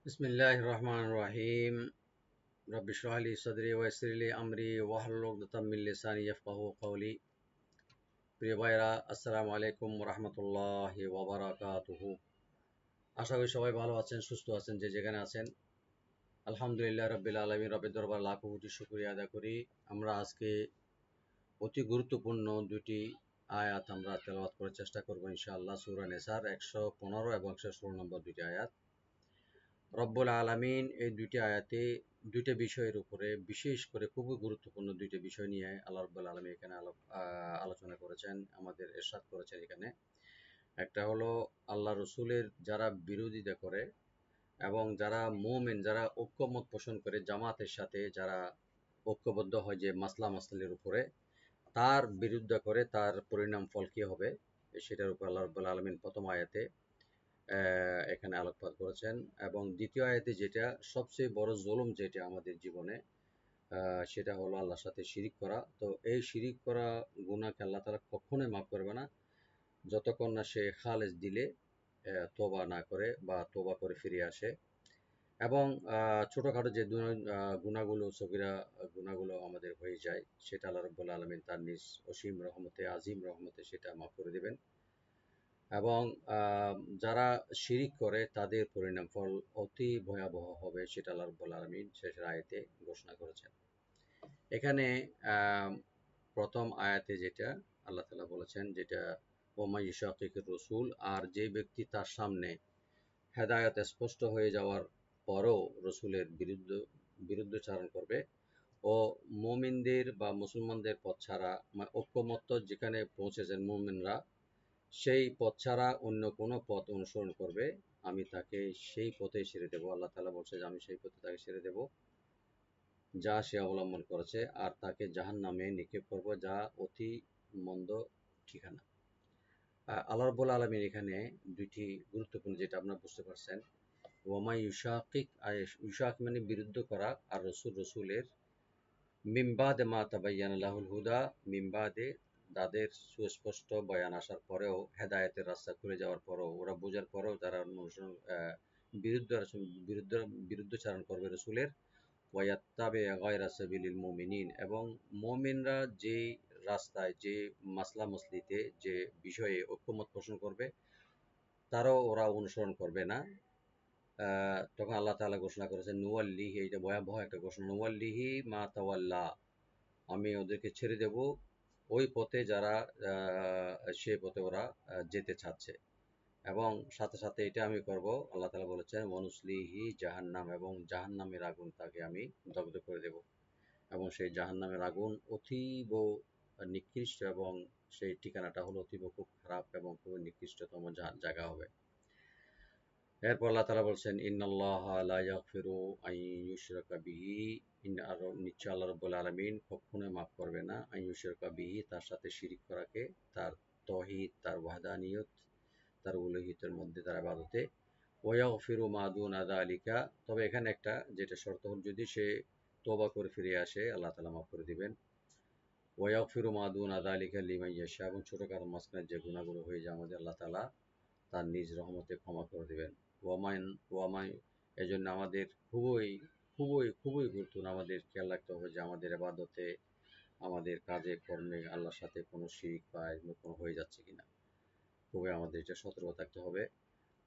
বিসমিল্লাহির রহমানির রহিম। রব্বি ইশরাহ লি সাদরি ওয়া ইয়াসসির লি আমরি ওয়াহলুল উকদাতাম মিন লিসানি ইয়াফকাহু কওলি। প্রিয় ভাইরা, আসসালামু আলাইকুম ওয়া রাহমাতুল্লাহি ওয়া বারাকাতুহু। আশা করি সবাই ভালো আছেন, সুস্থ আছেন, যে যেখানে আছেন। আলহামদুলিল্লাহ রাব্বিল আলামিন, রবের দরবার লাখো কোটি শুকরিয়া আদায় করি। আমরা আজকে অতি গুরুত্বপূর্ণ দুটি আয়াত আমরা তেলাওয়াত করার চেষ্টা করব ইনশাআল্লাহ। সূরা নিসার 115 এবং 116 নম্বর দুটি আয়াত। রব্বুল আলামিন এই দুইটি আয়াতে দুইটা বিষয়ের উপরে, বিশেষ করে খুবই গুরুত্বপূর্ণ দুইটা বিষয় নিয়ে আল্লাহ রব্বুল আলামিন এখানে আলোচনা করেছেন, আমাদের ইরশাদ করেছেন এখানে। একটা হলো আল্লাহ রসুলের যারা বিরোধিতা করে এবং যারা মুমিন, যারা ঐক্যমত পোষণ করে জামাতের সাথে যারা ঐক্যবদ্ধ হয় যে মাসলা মাসলির উপরে, তার বিরুদ্ধে করে তার পরিণাম ফল কি হবে সেটার উপর আল্লাহ রব্বুল আলামিন প্রথম আয়াতে এখানে আলোকপাত করেছেন। এবং দ্বিতীয় আয়াতে যেটা সবচেয়ে বড় জুলুম যেটা আমাদের জীবনে, সেটা হলো আল্লাহর সাথে শিরিক করা। তো এই শিরিক করা গুনাহকে আল্লাহ তাআলা কখনোই মাফ করবে না যতক্ষণ না সে খালেস দিলে তওবা না করে বা তওবা করে ফিরে আসে। এবং ছোটোখাটো যে গুনাহগুলো, সগীরা গুনাহগুলো আমাদের হয়ে যায়, সেটা আল্লাহ রাব্বুল আলামিন তার নিজ অসীম রহমতে, আজিম রহমতে সেটা মাফ করে দেবেন। এবং যারা শিরিক করে তাদের পরিণাম ফল অতি ভয়াবহ হবে, সেটা আল্লাহ রাব্বুল আলামিন শেষের আয়াতে ঘোষণা করেছেন। এখানে প্রথম আয়াতে যেটা আল্লাহ তাআলা বলেছেন, যেটা ওমা ইউশাকিকির রসুল, আর যে ব্যক্তি তার সামনে হেদায়েত স্পষ্ট হয়ে যাওয়ার পরও রসুলের বিরুদ্ধচারণ করবে ও মুমিনদের বা মুসলমানদের পথ ছাড়া, ঐক্যমত্য যেখানে পৌঁছেছেন মুমিনরা, সেই পথ ছাড়া অন্য কোনো পথ অনুসরণ করবে, আমি তাকে সেই পথে ছেড়ে দেব। আল্লাহ তাআলা বলছে যে আমি সেই পথে তাকে ছেড়ে দেব যা সে অবলম্বন করেছে, আর তাকে জাহান্নামে নিক্ষেপ করব, যা অতি মন্দ ঠিকানা। আল্লাহ রাব্বুল আলামিন এখানে দুইটি গুরুত্বপূর্ণ, যেটা আপনারা বুঝতে পারছেন, ওয়ামা ইউশাকিক, ইউশাক মানে বিরুদ্ধ করা, আর রসুলের মিম্বাদে মা তাবায়্যানা লাহুল হুদা, মিম্বাদে তাদের সুস্পষ্ট বয়ান আসার পরেও, হেদায়েতের রাস্তা খুলে যাওয়ার পরেও, ওরা বোঝার পরেও তারা বিরুদ্ধচারণ করবে রসুলের। ওয়াত্তাবে গায়রা সাবিলিল মুমিনিন, এবং মুমিনরা যে রাস্তায়, যে মাসলা মসলিতে, যে বিষয়ে ঐক্যমত পোষণ করবে, তারাও ওরা অনুসরণ করবে না। তখন আল্লাহ তাআলা ঘোষণা করেছেন নুওয়াল্লিহি, এটা ভয়াবহ একটা ঘোষণা, নুওয়াল্লিহি মা তাওয়াল্লা, আমি ওদেরকে ছেড়ে দেব ওই পথে যারা সে পথে ওরা যেতে চাচ্ছে। এবং সাথে সাথে এটা আমি করব, আল্লাহ তাআলা বলেছেন ওয়ানুসলিহি জাহান্নাম, এবং জাহান্নামের আগুন তাকে আমি দগ্ধ করে দেব। এবং সেই জাহান্নামের আগুন অতীব নিকৃষ্ট, এবং সেই ঠিকানাটা হলো অতীব খুব খারাপ এবং খুব নিকৃষ্টতম জায়গা হবে। এরপর আল্লাহ তাআলা বলছেন ইন্নাল্লাহা লা ইয়াগফিরু আন ইউশরাকা বিহি, নিশ্চয় আল্লাহ রাব্বুল আলামিন কখনোই মাফ করবে না আন ইউশরাকা বিহি, তার সাথে শিরিক করাকে, তার তাওহীদ, তার ওয়াহদানিয়ত, তার উলুহিয়তের মধ্যে, তার ইবাদতে। ওয়া ইয়াগফিরু মা দুনা যালিকা, তবে এখানে একটা যেটা শর্ত হল, যদি সে তওবা করে ফিরে আসে আল্লাহ তাআলা মাফ করে দিবেন। ওয়া ইয়াগফিরু মা দুনা যালিকা লিমান ইয়াশা, এবং ছোটখাটো মাঝখানে যে গুনাহগুলো হয়ে যায় আমাদের, আল্লাহ তাআলা তার নিজ রহমতে ক্ষমা করে দেবেন। ওয়ামাইন ওয়ামাই এজন্য আমাদের খুবই খুবই খুবই গুরুত্বপূর্ণ, আমাদের খেয়াল রাখতে হবে যে আমাদের ইবাদতে, আমাদের কাজে কর্মে আল্লাহর সাথে কোনো শিরিক বা এগুলো কোনো হয়ে যাচ্ছে কিনা, খুবই আমাদের এটা সতর্ক থাকতে হবে।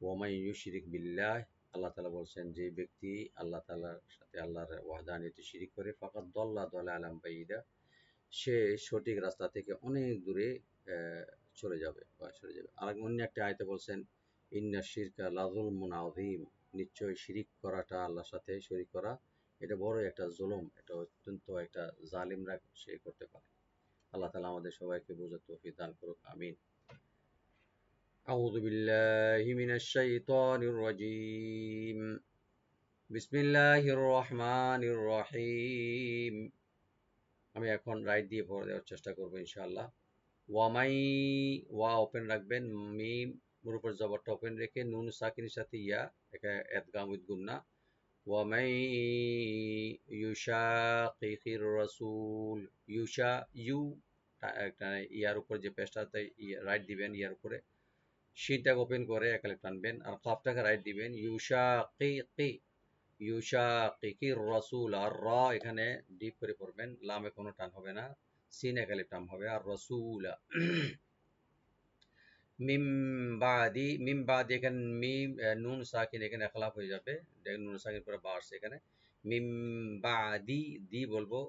ওয়ামাই ইউশরিক বিল্লাহ, আল্লাহ তাআলা বলছেন যে ব্যক্তি আল্লাহ তাআলার সাথে, আল্লাহর ওয়াহদানিয়তে শিরিক করে, ফাকাদ দাল্লা দালালাম বায়ীদা, সে সঠিক রাস্তা থেকে অনেক দূরে চলে যাবে বা সরে যাবে। আর অন্য একটা আয়াতে বলছেন ইন্না শিরকা লাযুলমুন আযীম, নিশ্চয় শিরিক করাটা, আল্লাহর সাথে শরীক করা, এটা বড় একটা জুলুম, এটা অত্যন্ত একটা জালিমরা সে করতে পারে। আল্লাহ তাআলা আমাদের সবাইকে বোঝার তৌফিক দান করুক, আমিন। আউযু বিল্লাহি মিনাশ শাইতানির রাজীম। বিসমিল্লাহির রহমানির রহিম। আমি এখন রাইট দিয়ে পড়ে দেওয়ার চেষ্টা করবো ইনশাআল্লাহ। ওয়ামাই, ওয়া ওপেন রাখবেন, মিম এর উপর জবরটা ওপেন রেখে নুন সাকিনের সাথে ইয়া, এটা ইদগাম উইথ গুন্না। ওয়ামাই ইউশাকিকির রাসূল, ইউশা, ইউ একটা ইয়ার উপর যে পেশটাতে রাইট দিবেন, ইয়ার উপরে শিনটাকে ওপেন করে একালে টানবেন, আর কাফটাকে রাইট দিবেন। ইউশাকিকি, ইউশাকিকির রাসূল, আর র এখানে ডিপ করে পড়বেন, লামে কোনো টান হবে না, সিন একালে টান হবে, আর রাসূলা। মিম বাদি, মিম বাদি এখানে মিম নুন সাকিন এখানে খেলাফ হয়ে যাবে, দেখেন নুন সাকিন পরে বা আসছে এখানে, মিম বাদি দি বলবো,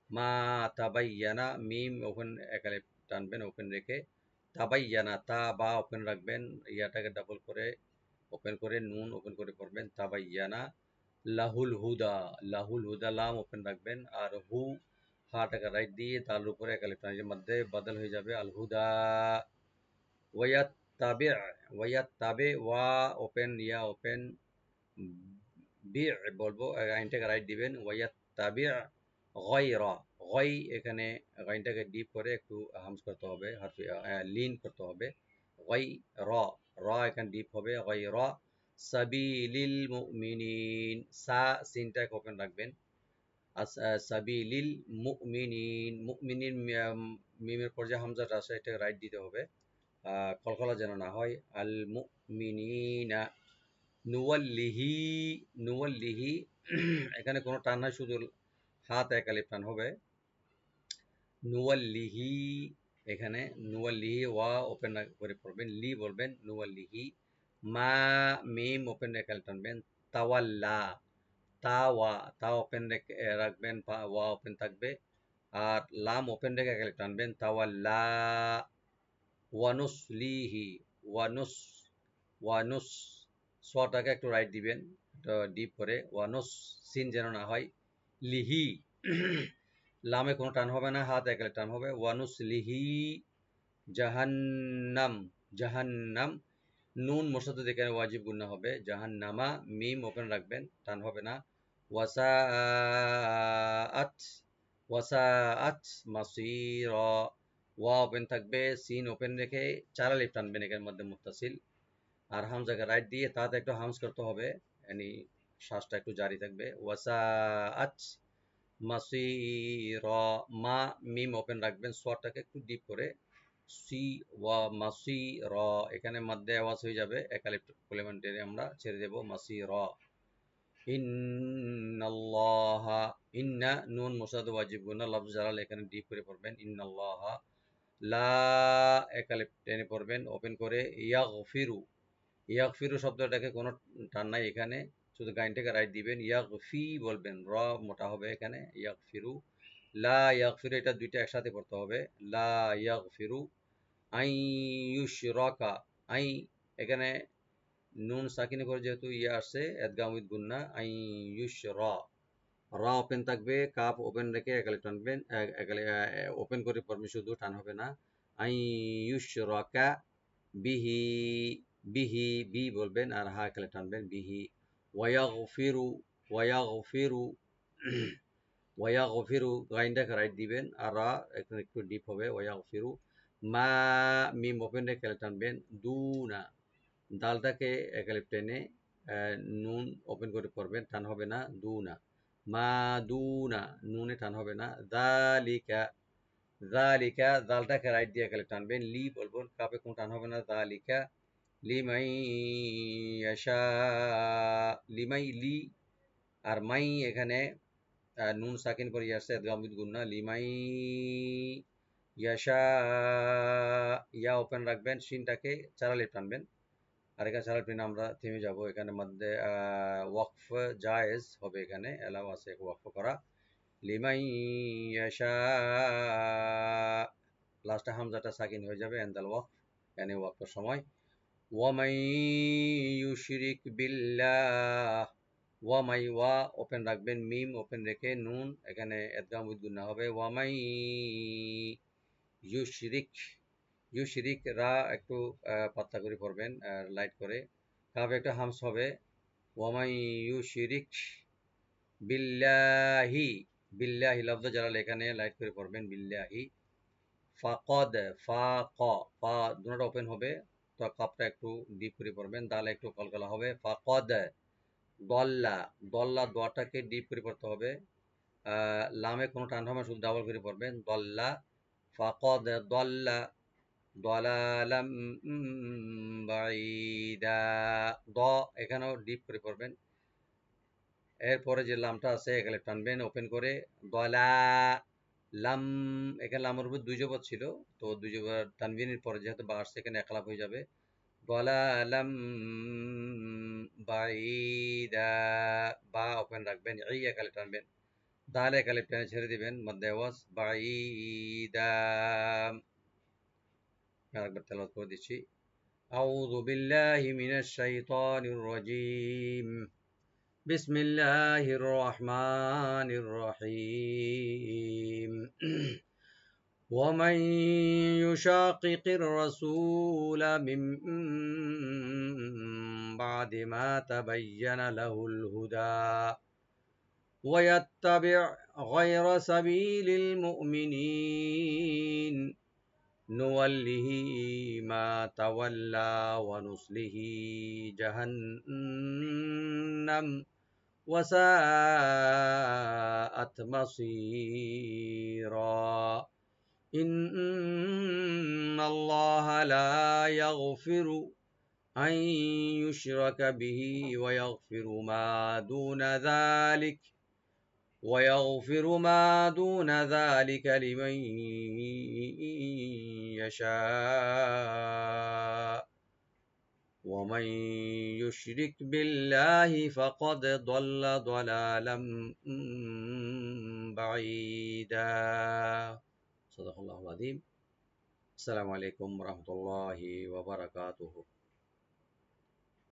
মা তাবাইয়ানা, মিম ওপেন একালে টানবেন ওপেন রেখে, তাবাইয়ানা তা বা ওপেন রাখবেন, ইয়াটাকে ডাবল করে ওপেন করে নুন ওপেন করে পড়বেন, তাবাইয়ানা, লাহুল হুদা, লাহুল হুদা লাম ওপেন রাখবেন, আর হু হাটাকে রাইট দিয়ে তার উপরে একালে টানের মধ্যে বদল হয়ে যাবে আল হুদা। ওয়াত্তাবি, ওয়াত্তাবি ওয়া ওপেন ইয়া ওপেন, বি বলবো আইনটাকে রাইট দিবেন, ওয়াত্তাবি গায়রা, গাই এখানে গাইনটাকে ডিপ করে একটু হামস করতে হবে, হারফি লিন করতে হবে, গাই র, র এখানে ডিপ হবে, গায়রা সাবিলিল মুমিনিন, সা সিনটাকে ওপেন রাখবেন, সাবিলিল মুমিনিন, মুমিনিন মিমের পর যে হামজাটা আছে এটা রাইট দিতে হবে, কলকলা যেন না হয়, আল মুমিনিনা, নুওয়াল্লিহি, নুওয়াল্লিহি এখানে কোনো টান নাই, শুধু হাত এক আলিফ টান হবে, নুওয়াল্লিহি এখানে নুওয়াল্লিহি ওয়া ওপেন করে পড়বেন, লি বলবেন নুওয়াল্লিহি, মা মিম ওপেন রেখে টানবেন, তাওয়াল্লা, তা ওয়া তা ওপেন রেখে রাখবেন, ওয়া ওপেন থাকবে, আর লাম ওপেন রেখে গেলে টানবেন, তাওয়াল্লা, ওয়ানুসলিহি, ওয়ানুস, ওয়ানুস সটাকে একটু রাইট দিবেন, ডিপ করে, ওয়ানুস সিন যেন না হয়, লিহি লামে কোনো টান হবে না, হাত একালে টান হবে, ওয়ানুস লিহি জাহান্নাম, জাহান্নাম, নুন মোসাদ্দেদ এখানে ওয়াজিব গুন্না হবে, জাহান্নামা মিম ওপেন রাখবেন টান হবে না, ওয়াসাআত, ওয়াসাআত মাসিরা, ওয়া ওপেন থাকবে, সিন ওপেন রেখে চার আলিফ টানবেন এখানের মধ্যে মুত্তাসিল, আর হামজাকে রাইট দিয়ে তাতে একটু হামস করতে হবে, yani শ্বাসটা একটু জারি থাকবে, ওয়াসাআত মাসিরা, মা মিম ওপেন রাখবেন, সোয়াটাকে একটু ডিপ করে, সি ওয়া মাসিরা এখানে মধ্যে আওয়াজ হয়ে যাবে, একালিফ কলিমেন্টারি আমরা ছেড়ে দেব, মাসিরা, ইন্নাল্লাহা, ইন্না নুন মুসাদ ওয়াজিব গুনা লফজ জালাল এখানে ডিপ করে পড়বেন, ইন্নাল্লাহা, লা একালিফ টেনে পড়বেন ওপেন করে, ইয়াগফিরু, ইয়াগফিরু শব্দটাকে কোনো টান নাই এখানে, শুধু গাইনটাকে রাইট দিবেন, ইয়াগফি বলবেন, র মোটা হবে এখানে, ইয়াগফিরু, লা ইয়াগফিরু এটা দুইটা একসাথে পড়তে হবে, লা ইয়াগফিরু, আই ইউশরাকা, আই এখানে নুন সাকিনে করে যেহেতু ইয়ে আসছে এদগাম উইথ গুন্না, আই ইউশরা, রা ওপেন থাকবে, কাপ ওপেন রেখে একালে টানবেন, একালে ওপেন করে পড়বেন শুধু, টান হবে না, আই ইউশরাকা বিহি, বিহি বি বলবেন, আর হা একালে টানবেন, বিহি, ওয়ায়াগফিরু, ওয়ায়াগফিরু ওয়ায়াগফিরু গাইনটাকে রাইট দিবেন, আর রা এখানে একটু ডিপ হবে, ওয়ায়াগফিরু, মা মিম ওপেন রেখে টানবেন, দুনা, দালটাকে একালিপ টেনে নুন ওপেন করে পড়বেন, টান হবে না, দুনা, মা দুনা নুনে টান হবে না, দালিকা, দালিকা দালটাকে রাইট দিয়ে একালিপ টানবেন, লি বলবেন, কাপে কোনো টান হবে না, দালিকা, লিমাই ইয়াশা, লিমাই লি, আর মাই এখানে নুন সাকিন করে আসছে এদগামিদ গুন্না, লিমাই ইয়াশা, ইয়া ওপেন রাখবেন, সিনটাকে চার আলিফ টানবেন, আর এখানে চার আলিফ টেনে আমরা থেমে যাব, এখানে মধ্যে ওয়াকফ জায়েজ হবে, এখানে এলাও আছে ওয়াকফ করা, লিমাই ইয়াশা, লাস্টে হামজাটা সাকিন হয়ে যাবে এন্দাল ওয়াকফ, yani ওয়াকফের সময়, ওয়ামাই ইউশরিক বিল্লাহ, ওয়ামাই ওয়া ওপেন রাখবেন, মিম ওপেন রেখে নুন এখানে এদগাম উইথ গুন্না হবে, ওয়ামাই ইউশরিক, ইউশরিক রা একটু পাতলা করে পড়বেন লাইট করে, কাবে একটা হামস হবে, ওয়ামাই ইউশরিক বিল্লাহি, বিল্লাহি লফজ জালাল এখানে লাইট করে পড়বেন, বিল্লাহি, ফাকদ, ফা ক, ফা দুটোটা ওপেন হবে, তো কাপটা একটু ডিপ করে পড়বেন, দাল একটু কলকলা হবে, ফাকদ, দল্লা, দল্লা দোয়াটাকে ডিপ করে পড়তে হবে, লামে কোনো টান হবে, শুধু ডাবল করে পড়বেন, দল্লা, ফাকদ দল্লা দলালাম বাঈদা, দ এখানেও ডিপ করে পড়বেন, এরপরে যে লামটা আছে এখানে টানবেন ওপেন করে। দলা লাম, এখানে লামের উপর দুই জবর ছিল, তো দুই জবর তানবিনের পরে যেহেতু বা আসছে এখানে একলাপ হয়ে যাবে। দলা লাম বাঈদা, বা ওপেন রাখবেন, এই একালে টানবেন। দালে একালে টেনে ছেড়ে দিবেন, মধ্যে ওয়াস বাঈদা। আরেকবার তেলাওয়াত করে দিচ্ছি। আউযু বিল্লাহি মিনাশ শাইতানির রাজীম। بسم الله الرحمن الرحيم. ومن يشاقق الرسول من بعد ما تبين له الهدى ويتبع غير سبيل المؤمنين نوله ما تولى ونصله جهنم وساءت مصيرا. إن الله لا يغفر أن يشرك به ويغفر ما دون ذلك لمن يشاء. ومن يشرك بالله فقد ضل ضلالا بعيدا. صدق الله العظيم. السلام عليكم ورحمة الله وبركاته.